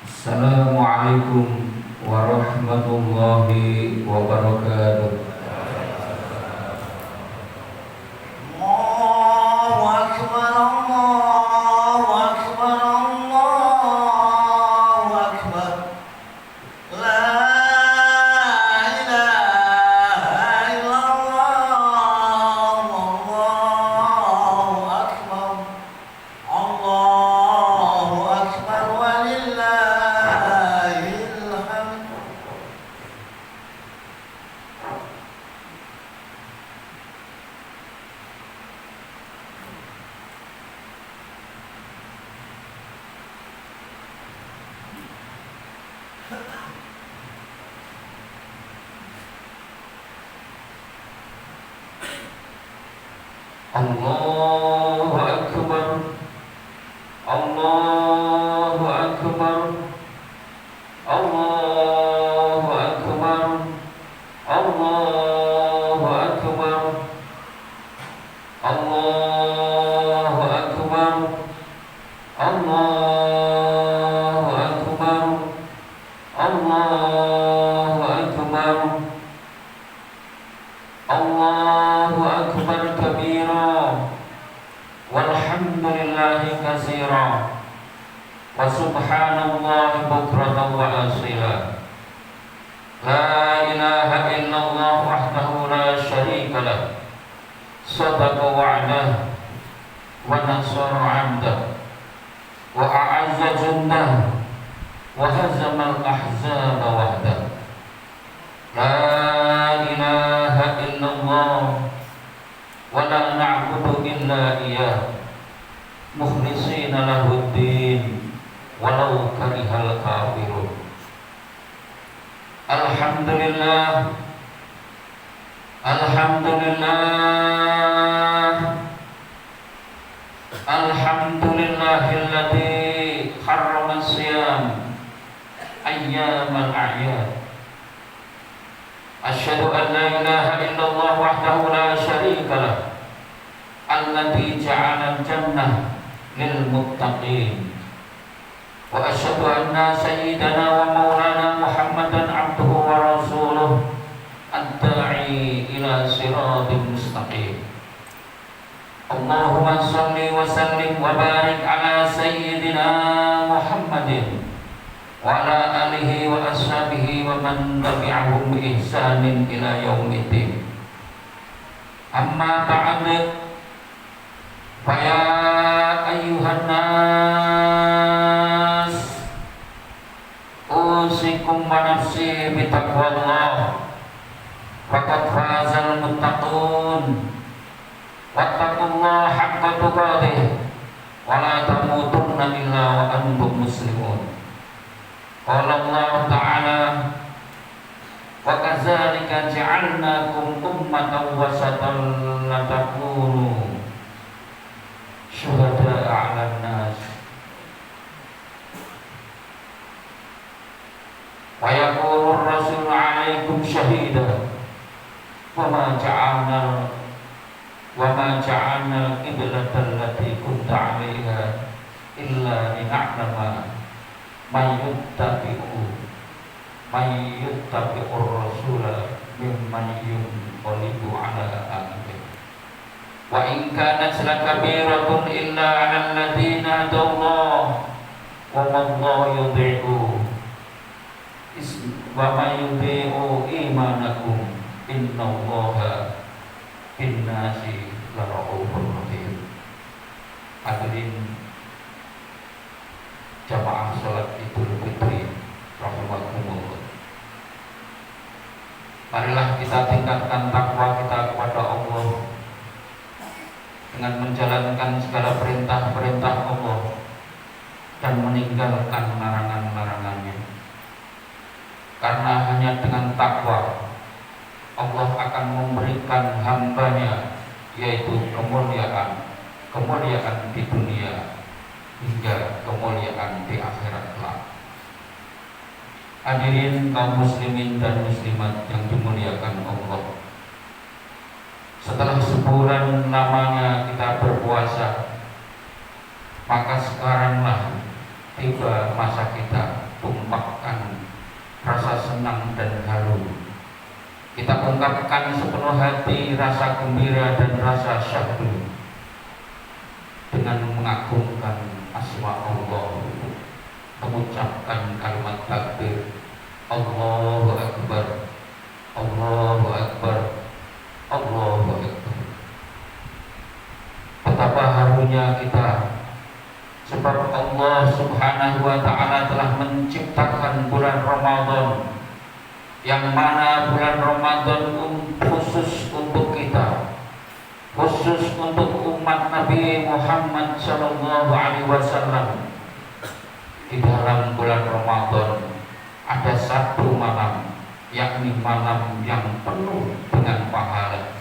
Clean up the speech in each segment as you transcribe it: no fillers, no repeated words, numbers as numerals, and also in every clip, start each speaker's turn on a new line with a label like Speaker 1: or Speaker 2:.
Speaker 1: Assalamualaikum warahmatullahi wabarakatuh.
Speaker 2: Allahu Akbar, Allahu Akbar, Allahu Akbar. La ilaha illallah, Allahu Akbar, Allahu Akbar, walillahil hamd.
Speaker 1: Allahu Akbar, Allahu Akbar, Allahu Akbar, Allahu Akbar, Allahu Akbar, Allahu Akbar, Allahu Akbar, Allahu Akbar kabira, walhamdulillahi katsira, wa subhanallahi bukratan wa asila. La ilaha illallah wahdahu la syarika lah, sadaqa wa'dah wa nasara 'abdah wa a'azza jundah wa hazama al-ahzaba wahdah. La ilaha illallah wa la na'budu illa iyyah mukhlishina lahuddin walau karihal kafirun. Alhamdulillah, alhamdulillah, alhamdulillahilladzi harrama siyam ayyamal a'yad. Asyhadu an la ilaha illallah wahdahu la syarika lah, alladzi ja'ala al-jannah lil muttaqin. Wa asyhadu anna sayyidana wa maulana Muhammadan abduhu wa rasuluh ad-da'i ila siratin mustaqim. Allahumma shalli wa sallim wa barik ala sayyidina Muhammadin wa ala alihi wa ashabihi wa man tabi'ahum bi ihsanin ila yaumiddin. Amma ba'd, fa ya ayyuhan nas, usikum wa nafsi bi taqwallah. Faqad fazal muttaqun, wattaqullaha haqqa tuqatih, wa la tamutunna illa wa antum muslimun. Qala Allah Ta'ala, wa kadzalika ja'alnakum ummatan wasatan latakunu syuhada'a 'alan nas wa yakunu ar-rasulu 'alaikum syahida wa ma ja'alna al-qiblata allati kunta 'alaiha illa lina'lama may yuttabi'ur rasula mimman yunqalibu ala aqibih. Wa in kanat lakabiratun illa 'alal ladzina hadallah wa man yudhi'u wa man yudhi'u imanakum innallaha bin-nasi lara'ufur rahim. Hadirin jamaah salat Idul Fitri rahimakumullah. Marilah kita tingkatkan takwa kita kepada Allah dengan menjalankan segala perintah-perintah Allah dan meninggalkan larangan-larangannya. Karena hanya dengan takwa Allah akan memberikan hambanya yaitu kemuliaan di dunia hingga kemuliaan di akhirat kelak. Hadirin kaum muslimin dan muslimat yang dimuliakan Allah, setelah sebulan lamanya kita berpuasa, maka sekaranglah tiba masa kita tumpahkan rasa senang dan haru. Kita ungkapkan sepenuh hati rasa gembira dan rasa syahdu dengan mengagungkan asma Allah, mengucapkan kalimat takbir, Allahu Akbar, Allahu Akbar, Allahu Akbar. Betapa harunya kita, sebab Allah Subhanahu wa Ta'ala telah menciptakan bulan Ramadan, yang mana bulan Ramadan khusus untuk kita, khusus untuk umat Nabi Muhammad Sallallahu Alaihi Wasallam. Di dalam bulan Ramadan ada satu malam, yakni malam yang penuh dengan pahala,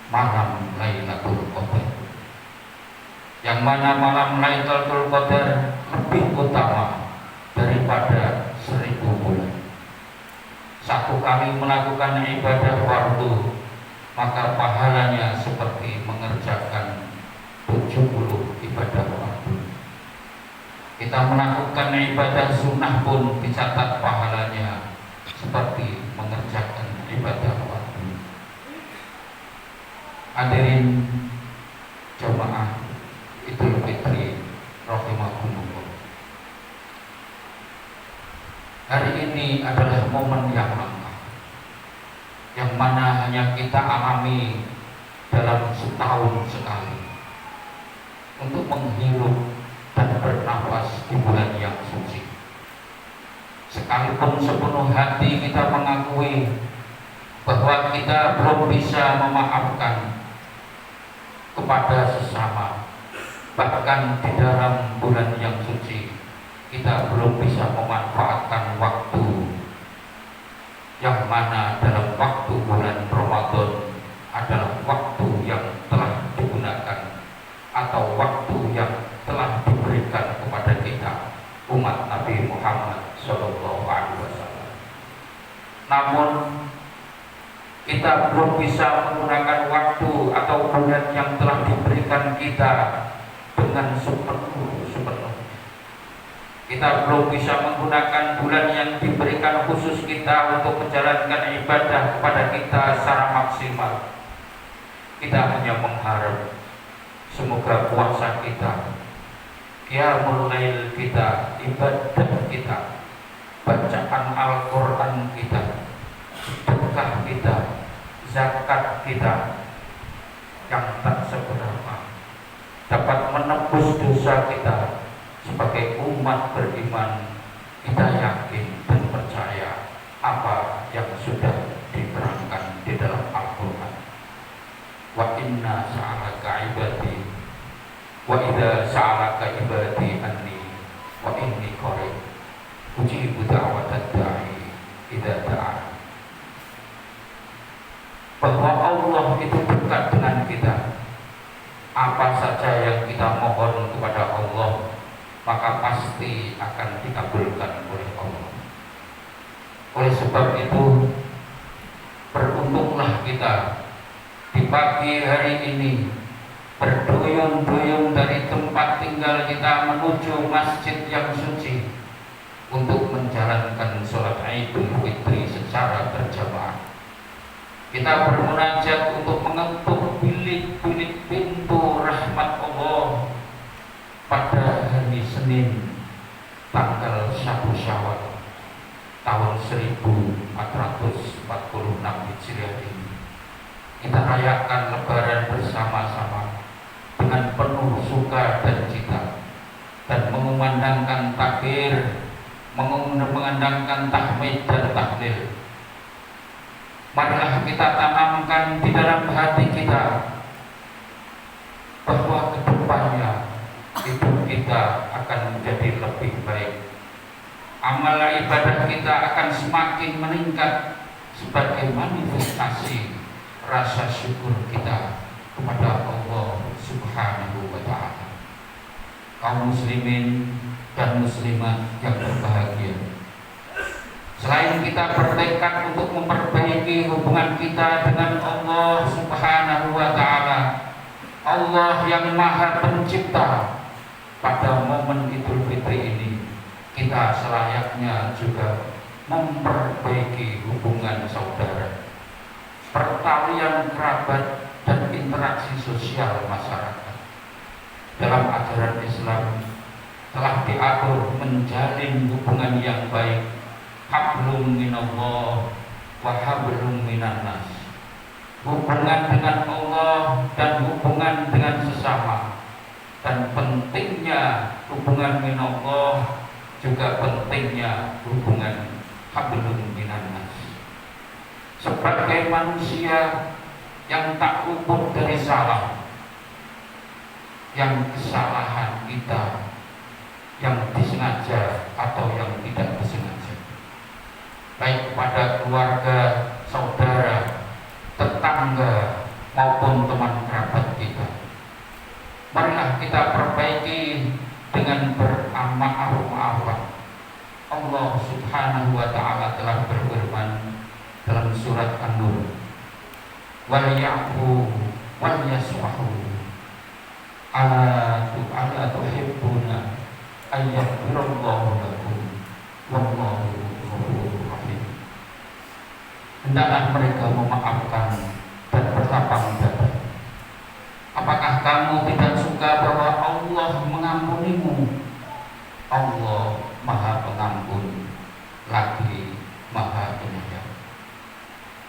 Speaker 1: malam Lailatul Qadar, yang mana malam Lailatul Qadar lebih utama daripada 1000 bulan. Satu kali melakukan ibadah fardu, maka pahalanya seperti mengerjakan 70 ibadah fardu. Kita melakukan ibadah sunnah pun dicatat pahalanya seperti mengerjakan ibadah fardu. Hadirin jamaah Idul Fitri rahimakumullah. Hari ini adalah momen yang langka, yang mana hanya kita alami dalam setahun sekali, untuk menghirup dan bernafas di bulan yang suci. Sekalipun sepenuh hati kita mengakui bahwa kita belum bisa memaafkan kepada sesama, bahkan di dalam bulan yang suci kita belum bisa memanfaatkan waktu, yang mana dalam waktu bulan Ramadan adalah waktu yang telah digunakan atau waktu yang telah diberikan kepada kita umat Nabi Muhammad Sallallahu Alaihi Wasallam. Namun kita belum bisa menggunakan waktu atau bulan yang telah diberikan kita dengan sepenuhnya. Kita belum bisa menggunakan bulan yang diberikan khusus kita untuk menjalankan ibadah kepada kita secara maksimal. Kita hanya mengharap semoga puasa kita, qiyamul lail kita, ibadah kita, bacaan Al-Quran kita, sedekah kita, zakat kita yang tak seberapa dapat menebus dosa kita. Sebagai umat beriman, kita yakin dan percaya apa yang sudah diterangkan di dalam Al-Quran. Wa inna sa'alaka ibadi, wa idha sa'alaka ibadi anni, wa inni qarib, ujibu da'watad da'i idha da'a. Bahwa Allah itu dekat dengan kita. Apa saja yang kita mohon kepada Allah, maka pasti akan dikabulkan oleh Allah. Oleh sebab itu, beruntunglah kita di pagi hari ini berduyun-duyun dari tempat tinggal kita menuju masjid yang suci untuk menjalankan sholat Idul Fitri secara berjamaah. Kita bermunajat untuk mengetuk bilik-bilik pintu rahmat Allah pada hari Senin tanggal 1 Syawal tahun 1446 Hijriah ini. Kita rayakan Lebaran bersama-sama dengan penuh suka dan cita, dan mengumandangkan takbir, mengumandangkan tahmid dan tahlil. Marilah kita tanamkan di dalam hati kita bahwa kedepannya hidup kita akan menjadi lebih baik. Amal ibadah kita akan semakin meningkat sebagai manifestasi rasa syukur kita kepada Allah Subhanahu wa Ta'ala. Kaum muslimin dan muslimat yang berbahagia, selain kita bertekad untuk memperbaiki hubungan kita dengan Allah Subhanahu wa Ta'ala, Allah yang Maha Pencipta, pada momen Idul Fitri ini kita selayaknya juga memperbaiki hubungan saudara, pertalian kerabat, dan interaksi sosial masyarakat. Dalam ajaran Islam telah diatur menjalin hubungan yang baik, hablum minallah wa hablum minannas, hubungan dengan Allah dan hubungan dengan sesama. Dan pentingnya hubungan minallah juga pentingnya hubungan hablum minannas. Sebagai manusia yang tak luput dari salah, yang kesalahan kita yang disengaja atau yang tidak disengaja, baik kepada keluarga, saudara, tetangga maupun teman kerabat kita, marilah kita perbaiki dengan bermaaf-maafan. Allah Subhanahu wa ta'ala telah berfirman dalam surat An-Nur, wal ya'fu wal yasfahu ala tuhibbuna ayyaghfirallahu lakum wallahu ghafurur rahim. Hendaklah mereka memaafkan dan berlapang dada. Apakah kamu tidak suka bahwa Allah mengampunimu? Allah Maha Pengampun lagi Maha Penyayang.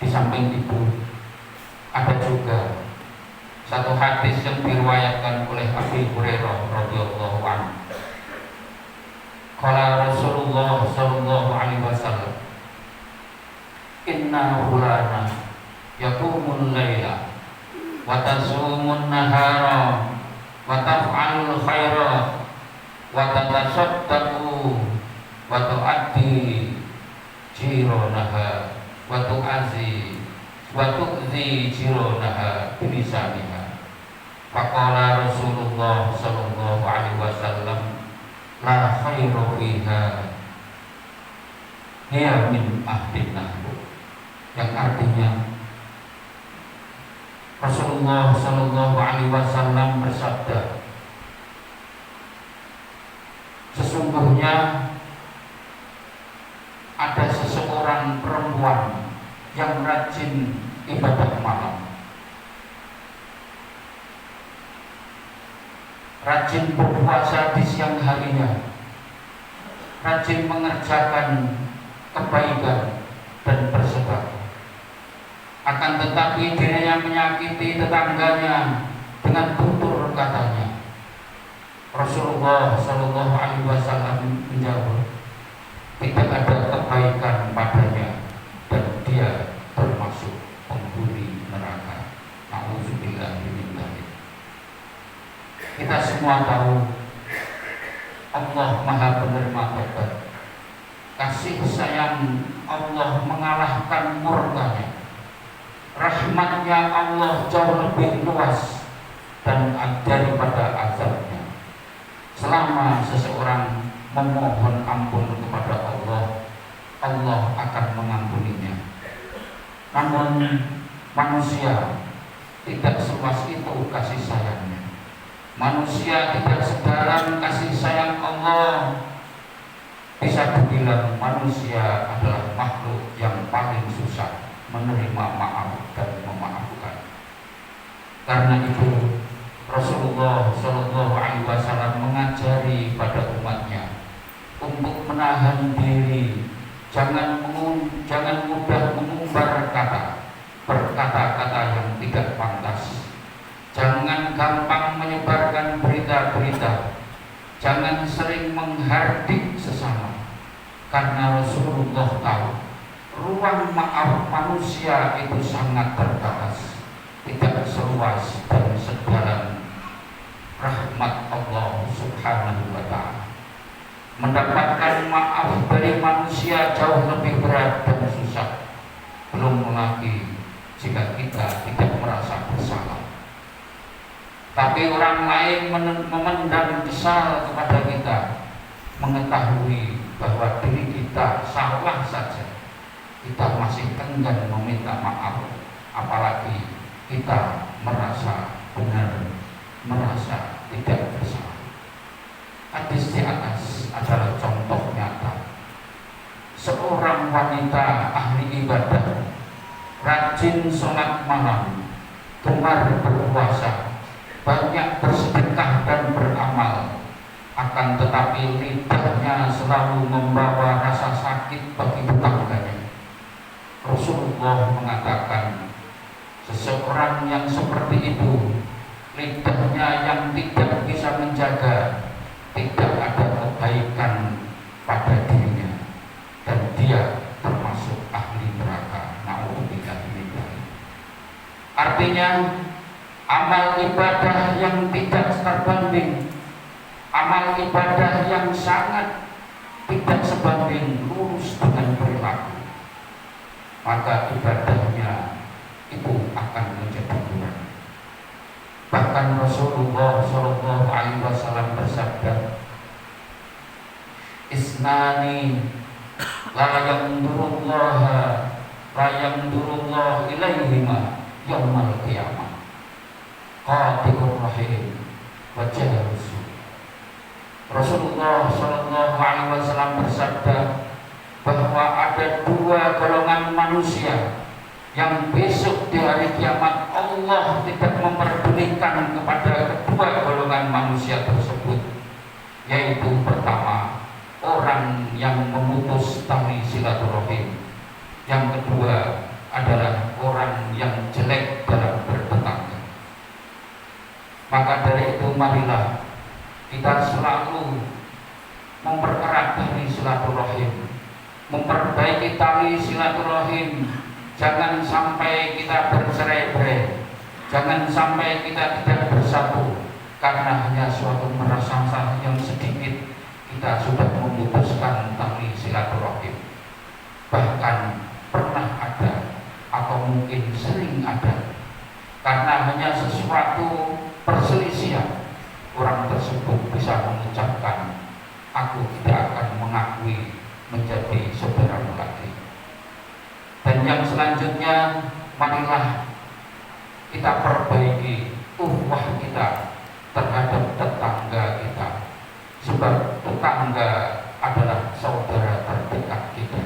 Speaker 1: Di samping itu ada juga satu hadis yang diriwayatkan oleh Abu Hurairah radhiyallahu anhu. Qala Rasulullah sallallahu alaihi wasallam, inna fulana yaqumul laila wa tasumun nahara wa taf'alul khaira wa tatasaddaqu wa tu'addi jiranaha wa tu'zi jiranaha bilisaniha. Faqala Rasulullah sallallahu alaihi wasallam, la khairu fiha hiya min ahdin nahbu. Yang artinya Rasulullah sallallahu alaihi wasallam bersabda, sesungguhnya ada seseorang perempuan yang rajin ibadah malam, rajin berpuasa di siang harinya, rajin mengerjakan kebaikan dan bersedekah. Akan tetapi dirinya menyakiti tetangganya dengan tutur katanya. Rasulullah Shallallahu Alaihi Wasallam menjawab, tidak ada kebaikan padanya dan dia termasuk penghuni neraka. Nauzubillah min dzalik. Kita semua tahu Allah Maha Penerima Taubat. Kasih sayang Allah mengalahkan murkanya. Rahmatnya Allah jauh lebih luas dan daripada azabnya. Selama seseorang memohon ampun kepada Allah, Allah akan mengampuninya. Namun manusia tidak seluas itu kasih sayangnya. Manusia tidak sedalam kasih sayang Allah. Bisa dibilang manusia adalah makhluk yang paling susah menerima maaf dan memaafkan. Karena itu Rasulullah Shallallahu Alaihi Wasallam mengajari pada umatnya untuk menahan diri, jangan mudah mengumbar berkata-kata yang tidak pantas, jangan gampang menyebarkan berita-berita, jangan sering menghardik sesama, karena Rasulullah tahu ruang maaf manusia itu sangat terbatas, tidak seluas dan sedalam rahmat Allah Subhanahu wa ta'ala. Mendapatkan maaf dari manusia jauh lebih berat dan susah, belum lagi jika kita tidak merasa bersalah. Tapi orang lain memendam kesal kepada kita, mengetahui bahwa diri kita salah saja, kita masih enggan meminta maaf, apalagi kita merasa benar, merasa tidak bersalah. Hadis di atas adalah contoh nyata rajin sholat malam, gemar berpuasa, banyak bersedekah dan beramal, akan tetapi lidahnya selalu membawa rasa sakit bagi tetangganya. Rasulullah mengatakan, seseorang yang seperti itu, lidahnya yang tidak bisa menjaga, tidak ada kebaikan pada dirinya, dan dia termasuk ahli neraka. Na'udzubillah min dzalik. Artinya, amal ibadah yang tidak terbanding, amal ibadah yang sangat tidak sebanding lurus dengan perilaku, maka ibadahnya itu akan menjadi kurang. Bahkan Rasulullah SAW bersabda, isnani la yamdurullah ilaihima yaumal qiyamah, qati'ur rahim wa jahlus. Rasulullah SAW bersabda bahwa ada dua golongan manusia yang besok di hari kiamat Allah tidak memperdulikan kepada kedua golongan manusia tersebut, yaitu pertama, orang yang memutus tali silaturahim, yang kedua adalah orang yang jelek dalam bertetangga. Maka dari itu marilah kita selalu mempererat tali silaturahim, memperbaiki tali silaturahim. Jangan sampai kita bercerai-berai, jangan sampai kita tidak bersatu karena hanya suatu merasa yang sedikit kita sudah memutuskan tali silaturahim. Bahkan pernah ada atau mungkin sering ada, karena hanya sesuatu perselisihan, orang tersebut bisa mengucapkan, aku tidak akan mengakui menjadi saudaramu lagi. Dan yang selanjutnya, marilah kita perbaiki ukhuwah kita terhadap tetangga kita, sebab tetangga adalah saudara terdekat kita.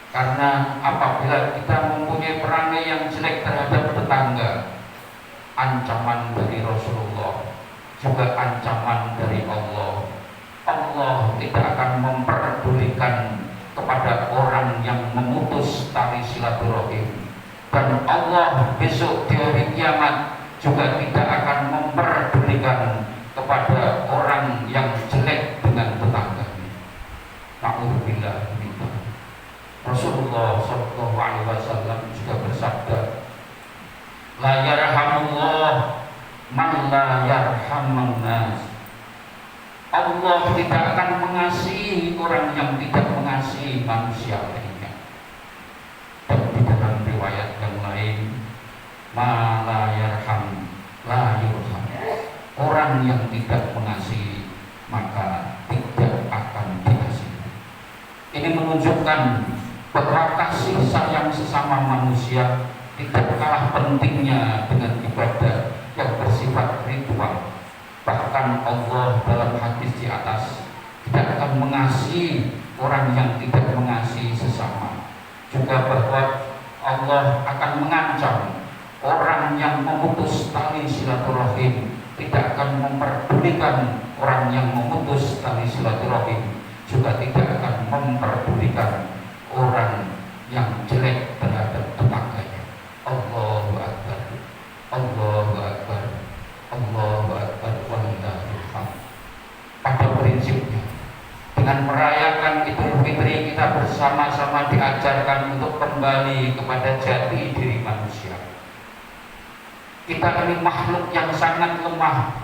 Speaker 1: Karena apabila kita mempunyai perangai yang jelek terhadap tetangga, ancaman dari Rasulullah, juga ancaman dari Allah, Allah tidak akan memperdulikan kepada orang yang memutus tali silaturahim, dan Allah besok di hari kiamat juga tidak akan memperdulikan kepada orang yang jelek dengan tetangganya. Na'udzubillah min dzalik. Rasulullah SAW juga bersabda, la yarhamullah man la yarhamun nas. Allah tidak akan mengasihi orang yang tidak mengasihi manusia lainnya. Dan di dalam riwayat yang lain, ma la yarham la yurham. Orang yang tidak mengasihi maka tidak akan dikasihi. Ini menunjukkan bahwa kasih sayang sesama manusia tidak kalah pentingnya dengan ibadah yang bersifat ritual. Bahkan Allah dalam hadis di atas tidak akan mengasihi orang yang tidak mengasihi sesama. Juga bahwa Allah akan mengancam orang yang memutus tali silaturahim, tidak akan memperdulikan orang yang memutus tali silaturahim, juga tidak akan memperdulikan orang yang jelek terhadap tetangganya. Allahu Akbar, Allahu Akbar, Allahu Akbar, walillahil hamd. Pada prinsipnya, dengan merayakan Idul Fitri, kita bersama-sama diajarkan untuk kembali kepada jati diri manusia. Kita ini makhluk yang sangat lemah,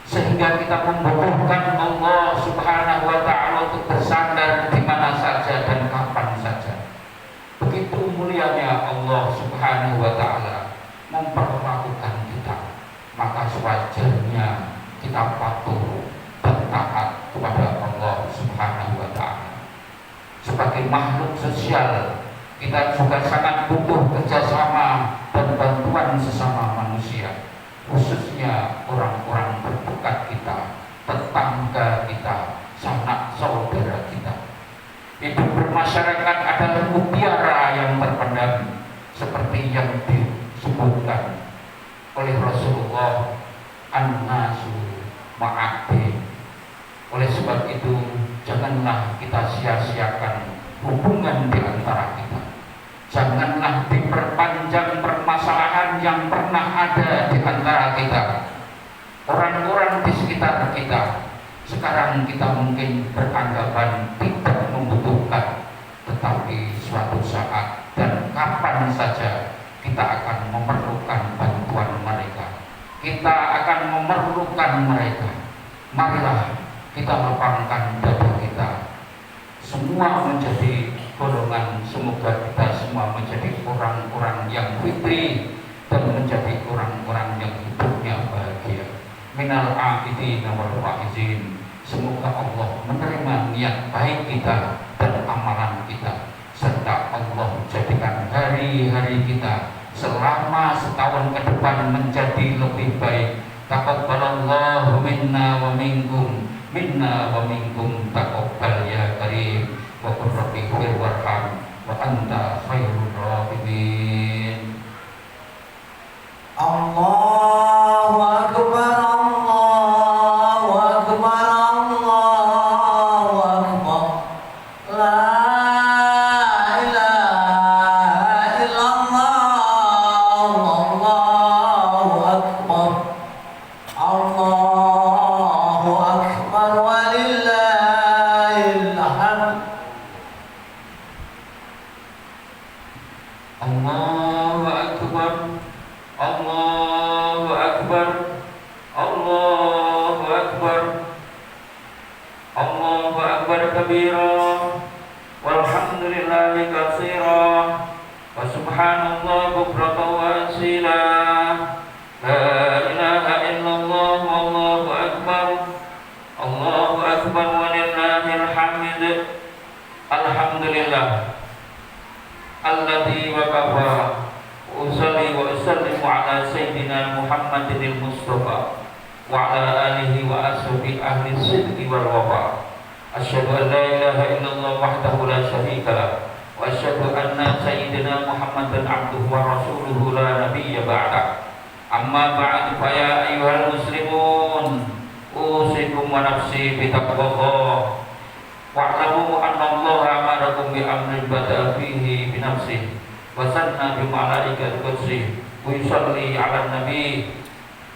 Speaker 1: sehingga kita membutuhkan Allah Subhanahu wa Ta'ala untuk bersandar di mana saja dan kapan saja. Begitu mulianya Allah Subhanahu wa Ta'ala memperlakukan kita, maka sewajarnya kita patuh dan taat kepada Allah Subhanahu wa Ta'ala. Sebagai makhluk sosial, kita juga sangat butuh kerjasama dan bantuan sesama manusia, khususnya orang-orang terdekat kita, tetangga kita, sanak saudara kita. Hidup bermasyarakat adalah mutiara yang terpendam, seperti seperti yang disebutkan oleh Rasulullah, an-nasu ma'adin. Oleh sebab itu janganlah kita sia-siakan hubungan di antara kita. Janganlah diperpanjang permasalahan yang pernah ada di antara kita. Orang-orang di sekitar kita sekarang kita mungkin beranggapan tidak membutuhkan, tetapi suatu saat dan kapan saja kita akan memerlukan bantuan mereka. Kita akan memerlukan mereka. Marilah kita lapangkan dada kita. Semua menjadi golongan, semoga kita semua menjadi orang-orang yang fitri dan menjadi orang-orang yang hidupnya bahagia. Minal a'idin wal fa'izin. Semoga Allah menerima niat baik kita dan amalan kita, serta Allah jadikan hari-hari kita selama setahun ke depan menjadi lebih baik. Taqabbalallahu minna wa minkum taqabbal ya karim wa qur rabbi ighfir warham wa anta khairur rahimin.
Speaker 2: Allahu akbar, Allahu akbar, Allahu akbar. La ilaha illallah, Allahu akbar. Allahu akbar walillahil hamd.
Speaker 1: Allahu akbar, Allahu akbar, Allahu akbar, Allahu akbar kabira, walhamdulillahi katsira, wa subhanallah bukratan wa asila. La ilaha illallah, wallahu akbar, Allahu akbar walillahil hamd. Alhamdulillah alladzi waqafa usalli wa usallimu ala sayyidina Muhammadil Mustafa wa ala alihi wa ashabi ahli sidqi wal wafa. Asyhadu an la ilaha illallah wahdahu la syarika lah wa asyhadu anna sayyidina Muhammadan abduhu wa rasuluhu la nabiyya ba'da. Amma ba'd, fa ya ayyuhal muslimun usikum wa nafsi bi taqwallah. Wa'lamu anna Allah amarakum bi amrin bada'a fihi bi nafsihi wa sanna bi malaikati qudsi wa yusalli 'alan nabi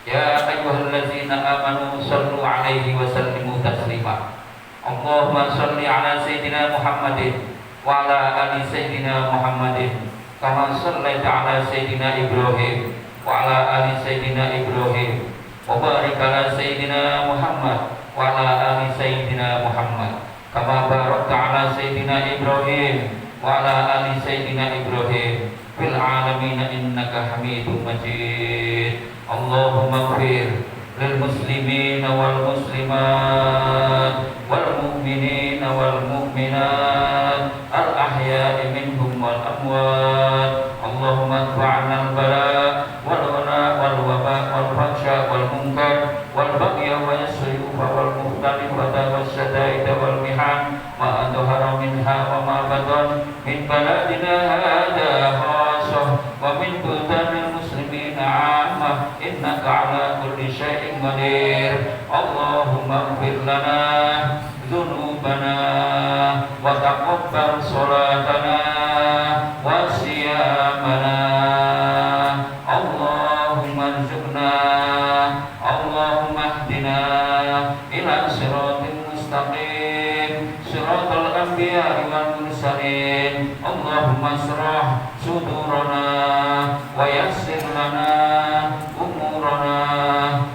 Speaker 1: ya ayyuhallazina amanu sallu 'alaihi wa sallimu taslima. Allahumma salli 'ala sayyidina Muhammadin wa 'ala ali sayyidina Muhammadin kama shallaita 'ala sayyidina Ibrahim wa 'ala ali sayyidina Ibrahim wa barik 'ala sayyidina Muhammad wa 'ala ali sayyidina Muhammad kama barakta 'ala sayyidina Ibrahim wa 'ala ali sayyidina Ibrahim fil 'alamin innaka Hamidum Majid. Allahumma ighfir lil muslimin wal muslimat wal mu'minin wal mu'minat al ahya'i minhum wal amwat. Allahumma adfa'na al bala wal ghana wal waba wal fahsya wal munkar wal bagya wa yasyufa wal mukhtalifata was syadaida wal mihan ma adhara minha wa ma batan min baladina hadha khassah wa min butanil muslimin 'ammah innaka 'ala kulli syai'in qadir. Allahumma ighfir lana dzunubana wa taqabbal salatana wa siyamana. Allahumma rzuqna, Allahumma ihdina ila siratal mustaqim, siratal anbiya'i wal mursalin. Allahumma shrah sudurana wa yassir lana umurana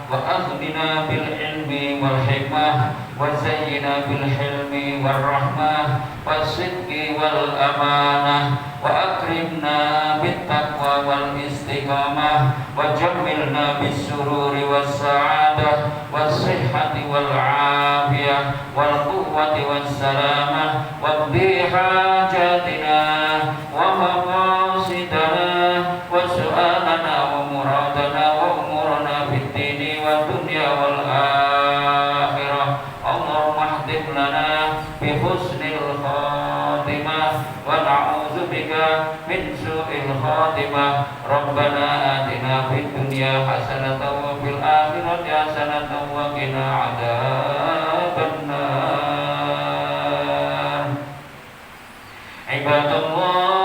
Speaker 1: wa aghnina bil ilmi wal hikmah wa zayyina bil hilmi wal rahmah was sidqi wal amanah wa akrimna bit taqwa wal istiqamah wa jammilna bis sururi was sa'adah was sihhati wal afiyah wal quwwati was salamah wa bi hajatina wa maqasidana wa su'alana wa muradana wa umurana fid dini wa dunya wal akhirah. Allahumma hdib lana bi husnil khatimah wa na'udzubika min su'il khatimah. kalimah Rabbana atina fid dunya hasanatan wa fil akhirati hasanatan wa qina adzabannar. Ibadallah,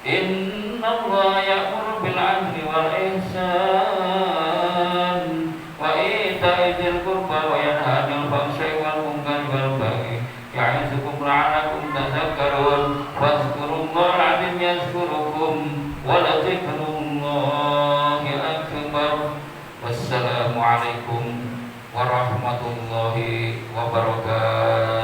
Speaker 1: innallaha ya'muru bil 'adli wal ihsan wa ita'i dzil qurba wa yanha 'anil fahsya'i wal munkari wal baghi ya'izukum la'allakum tadhakkarun. Fadhkurullaha al-'azim yazkurukum wa ladhikrullahi akbar. Wassalamu alaikum warahmatullahi wabarakatuh.